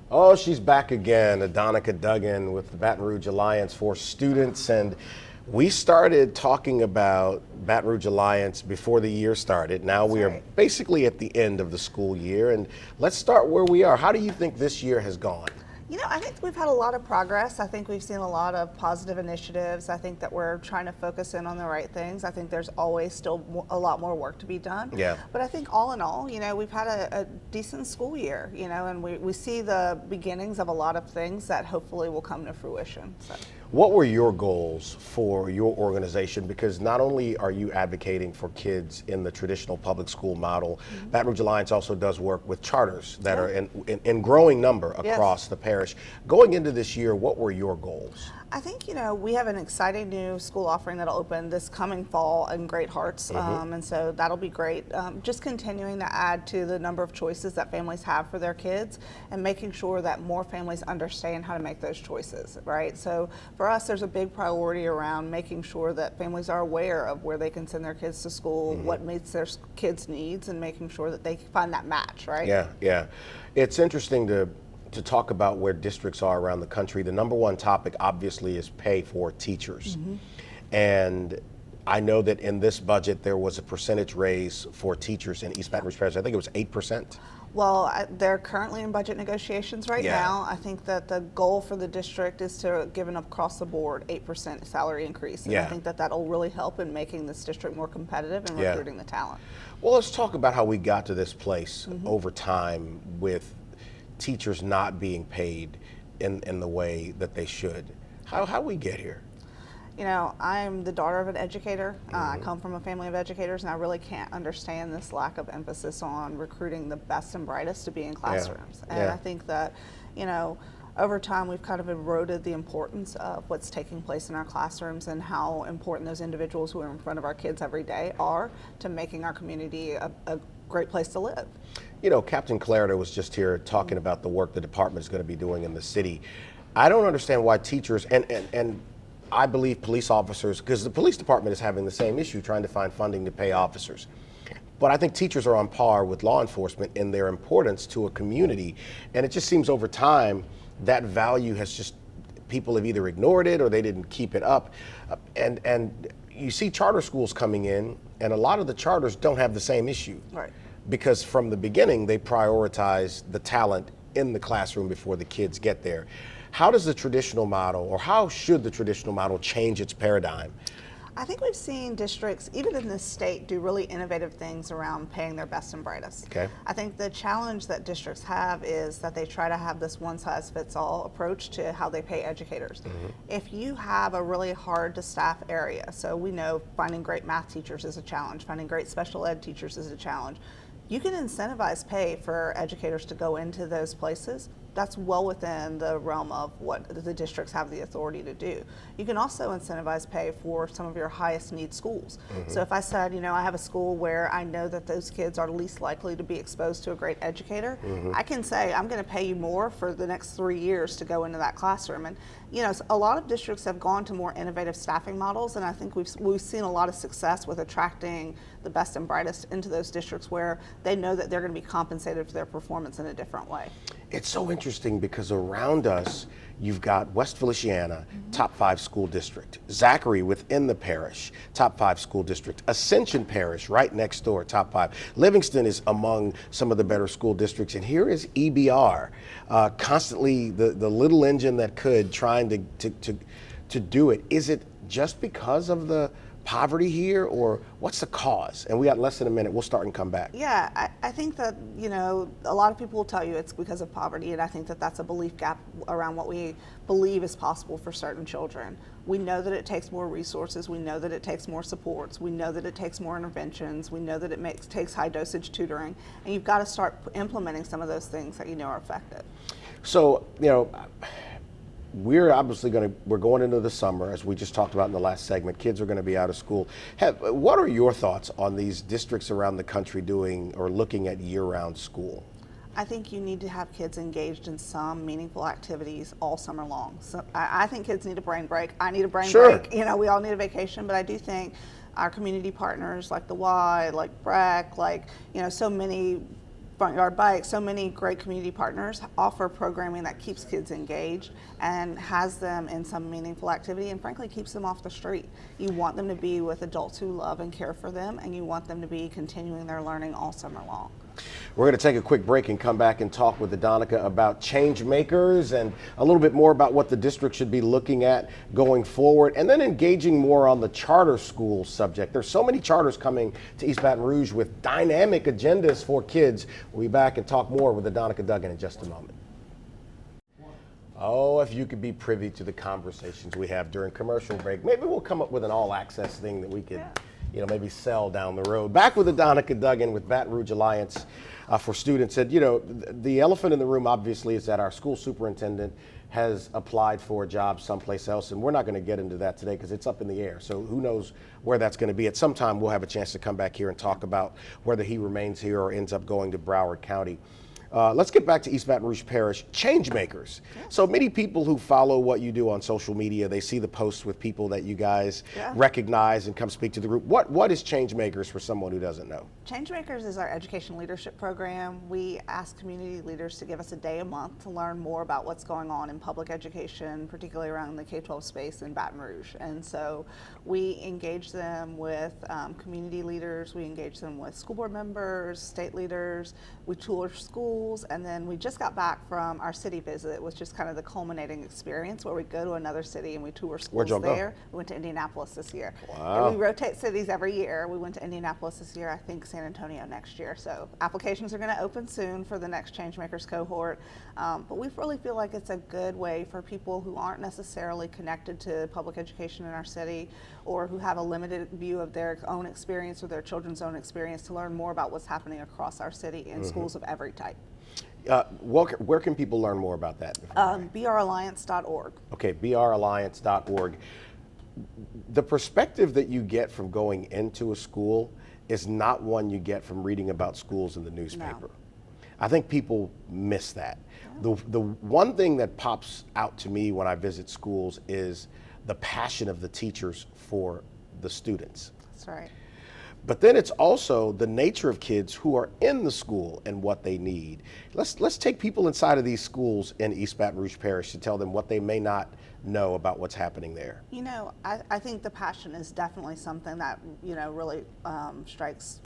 Oh, she's back again, Adonica Duggan with the Baton Rouge Alliance for Students. And we started talking about Baton Rouge Alliance before the year started. Now That's we are right. basically at the end of the school year. And let's start where we are. How do you think this year has gone? I think we've had a lot of progress. I think we've seen a lot of positive initiatives. I think that we're trying to focus in on the right things. I think there's always still a lot more work to be done. Yeah. But I think all in all, we've had a decent school year, and we see the beginnings of a lot of things that hopefully will come to fruition. So. What were your goals for your organization? Because not only are you advocating for kids in the traditional public school model, Baton Rouge Alliance also does work with charters that are in growing number across the parish. Going into this year, what were your goals? I think, we have an exciting new school offering that'll open this coming fall in Great Hearts, and so that'll be great. Just continuing to add to the number of choices that families have for their kids and making sure that more families understand how to make those choices, right? So for us, there's a big priority around making sure that families are aware of where they can send their kids to school, what meets their kids' needs, and making sure that they find that match, right? Yeah. It's interesting to talk about where districts are around the country. The number one topic obviously is pay for teachers. And I know that in this budget there was a percentage raise for teachers in East Baton Rouge Parish. I think it was 8%. Well, they're currently in budget negotiations right now. I think that the goal for the district is to give an across the board 8% salary increase. And I think that that'll really help in making this district more competitive and recruiting the talent. Well, let's talk about how we got to this place over time with teachers not being paid in the way that they should. How we get here? I'm the daughter of an educator. I come from a family of educators, and I really can't understand this lack of emphasis on recruiting the best and brightest to be in classrooms. And I think that, over time we've kind of eroded the importance of what's taking place in our classrooms and how important those individuals who are in front of our kids every day are to making our community a great place to live. Captain Clarida was just here talking about the work the department is going to be doing in the city. I don't understand why teachers and I believe police officers, because the police department is having the same issue trying to find funding to pay officers. But I think teachers are on par with law enforcement in their importance to a community. And it just seems over time that value has just, people have either ignored it or they didn't keep it up. And you see charter schools coming in, and a lot of the charters don't have the same issue. Right. Because from the beginning, they prioritize the talent in the classroom before the kids get there. How does the traditional model, or how should the traditional model change its paradigm? I think we've seen districts, even in this state, do really innovative things around paying their best and brightest. Okay. I think the challenge that districts have is that they try to have this one-size-fits-all approach to how they pay educators. If you have a really hard-to-staff area, so we know finding great math teachers is a challenge, finding great special ed teachers is a challenge, you can incentivize pay for educators to go into those places. That's well within the realm of what the districts have the authority to do. You can also incentivize pay for some of your highest need schools. So if I said, I have a school where I know that those kids are least likely to be exposed to a great educator, I can say, I'm going to pay you more for the next 3 years to go into that classroom. And a lot of districts have gone to more innovative staffing models, and I think we've seen a lot of success with attracting the best and brightest into those districts where they know that they're going to be compensated for their performance in a different way. It's so interesting because around us, you've got West Feliciana, top 5 school district. Zachary within the parish, top 5 school district. Ascension Parish right next door, top 5. Livingston is among some of the better school districts. And here is EBR, constantly the little engine that could, trying to do it. Is it just because of the poverty here, or what's the cause? And we got less than a minute. We'll start and come back. Yeah, I think that, a lot of people will tell you it's because of poverty, and I think that that's a belief gap around what we believe is possible for certain children. We know that it takes more resources. We know that it takes more supports. We know that it takes more interventions. We know that it takes high dosage tutoring, and you've got to start implementing some of those things that are effective. So, we're obviously we're going into the summer, as we just talked about in the last segment. Kids are going to be out of school. What are your thoughts on these districts around the country doing or looking at year-round school? I think you need to have kids engaged in some meaningful activities all summer long. So I think kids need a brain break. I need a brain break. We all need a vacation, but I do think our community partners like the Y, like BRAC, so many Front Yard Bike, so many great community partners offer programming that keeps kids engaged and has them in some meaningful activity, and frankly keeps them off the street. You want them to be with adults who love and care for them, and you want them to be continuing their learning all summer long. We're going to take a quick break and come back and talk with Adonica about change makers and a little bit more about what the district should be looking at going forward, and then engaging more on the charter school subject. There's so many charters coming to East Baton Rouge with dynamic agendas for kids. We'll be back and talk more with Adonica Duggan in just a moment. Oh, if you could be privy to the conversations we have during commercial break, maybe we'll come up with an all-access thing that we could maybe sell down the road. Back with Adonica Duggan with Baton Rouge Alliance for Students. And, the elephant in the room, obviously, is that our school superintendent has applied for a job someplace else. And we're not going to get into that today because it's up in the air. So who knows where that's going to be. At some time, we'll have a chance to come back here and talk about whether he remains here or ends up going to Broward County. Let's get back to East Baton Rouge Parish, change makers. So many people who follow what you do on social media, they see the posts with people that you guys recognize and come speak to the group. What is change makers for someone who doesn't know? Change Makers is our education leadership program. We ask community leaders to give us a day a month to learn more about what's going on in public education, particularly around the K-12 space in Baton Rouge. And so we engage them with community leaders, we engage them with school board members, state leaders, we tour schools, and then we just got back from our city visit, which is kind of the culminating experience where we go to another city and we tour schools. Where'd y'all there. go? We went to Indianapolis this year. Wow. And we rotate cities every year. We went to Indianapolis this year, I think San Antonio next year. So applications are going to open soon for the next Changemakers cohort. But we really feel like it's a good way for people who aren't necessarily connected to public education in our city, or who have a limited view of their own experience or their children's own experience, to learn more about what's happening across our city in schools of every type. Where can people learn more about that? bralliance.org. Okay, bralliance.org. The perspective that you get from going into a school is not one you get from reading about schools in the newspaper. No. I think people miss that. The one thing that pops out to me when I visit schools is the passion of the teachers for the students. That's right. But then it's also the nature of kids who are in the school and what they need. Let's take people inside of these schools in East Baton Rouge Parish to tell them what they may not know about what's happening there. I think the passion is definitely something that, really strikes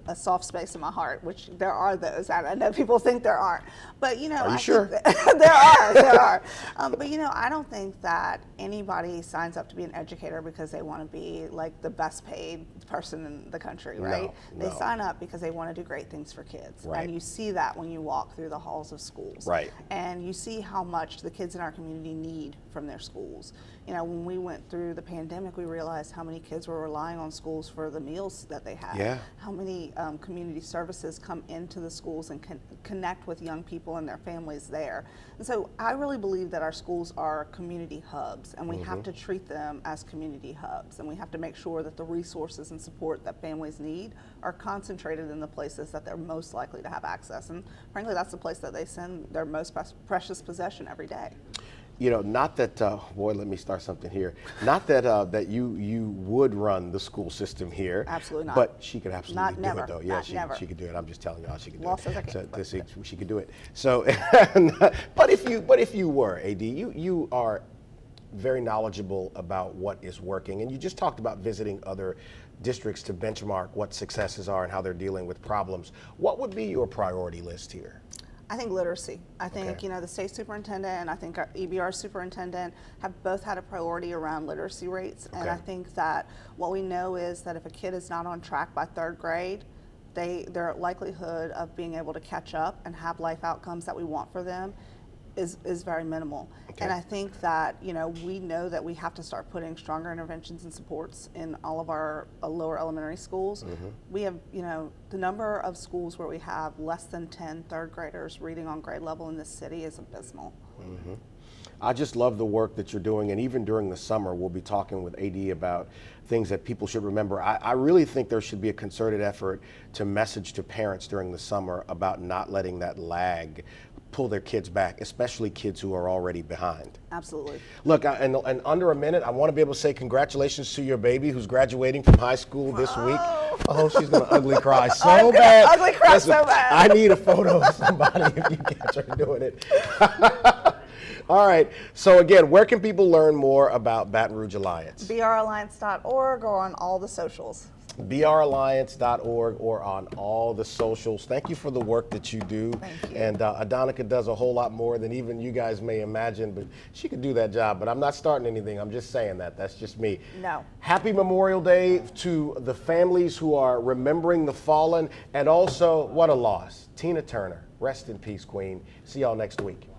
a soft space in my heart, which there are those. I know people think there aren't. But, Are you sure? There are. But, I don't think that anybody signs up to be an educator because they want to be like the best paid person in the country, right? No. They sign up because they want to do great things for kids. Right. And you see that when you walk through the halls of schools. Right. And you see how much the kids in our community need from their schools. When we went through the pandemic, we realized how many kids were relying on schools for the meals that they had. Yeah. How many community services come into the schools and connect with young people and their families there. And so I really believe that our schools are community hubs, and we have to treat them as community hubs, and we have to make sure that the resources and support that families need are concentrated in the places that they're most likely to have access. And frankly, that's the place that they send their most precious possession every day. Not that, boy, let me start something here. Not that that you would run the school system here. Absolutely not. But she could absolutely do never. it, though. Yeah, She could do it. I'm just telling y'all she could do Law it. says I can't, So she could do it. So, but if you were, AD, you are very knowledgeable about what is working, and you just talked about visiting other districts to benchmark what successes are and how they're dealing with problems. What would be your priority list here? I think literacy. I think, the state superintendent and I think our EBR superintendent have both had a priority around literacy rates. Okay. And I think that what we know is that if a kid is not on track by third grade, their likelihood of being able to catch up and have life outcomes that we want for them is very minimal. Okay. And I think that, we know that we have to start putting stronger interventions and supports in all of our lower elementary schools. We have, the number of schools where we have less than 10 third graders reading on grade level in this city is abysmal. I just love the work that you're doing, and even during the summer, we'll be talking with AD about things that people should remember. I really think there should be a concerted effort to message to parents during the summer about not letting that lag pull their kids back, especially kids who are already behind. Absolutely. Look, in under a minute, I want to be able to say congratulations to your baby who's graduating from high school this week. Oh, she's going to ugly cry so bad. Ugly cry Listen, so bad. I need a photo of somebody if you catch her doing it. All right. So again, where can people learn more about Baton Rouge Alliance? bralliance.org or on all the socials. bralliance.org or on all the socials. Thank you for the work that you do. Thank you. And Adonica does a whole lot more than even you guys may imagine, but she could do that job. But I'm not starting anything. I'm just saying that. That's just me. No. Happy Memorial Day to the families who are remembering the fallen, and also, what a loss. Tina Turner. Rest in peace, Queen. See y'all next week.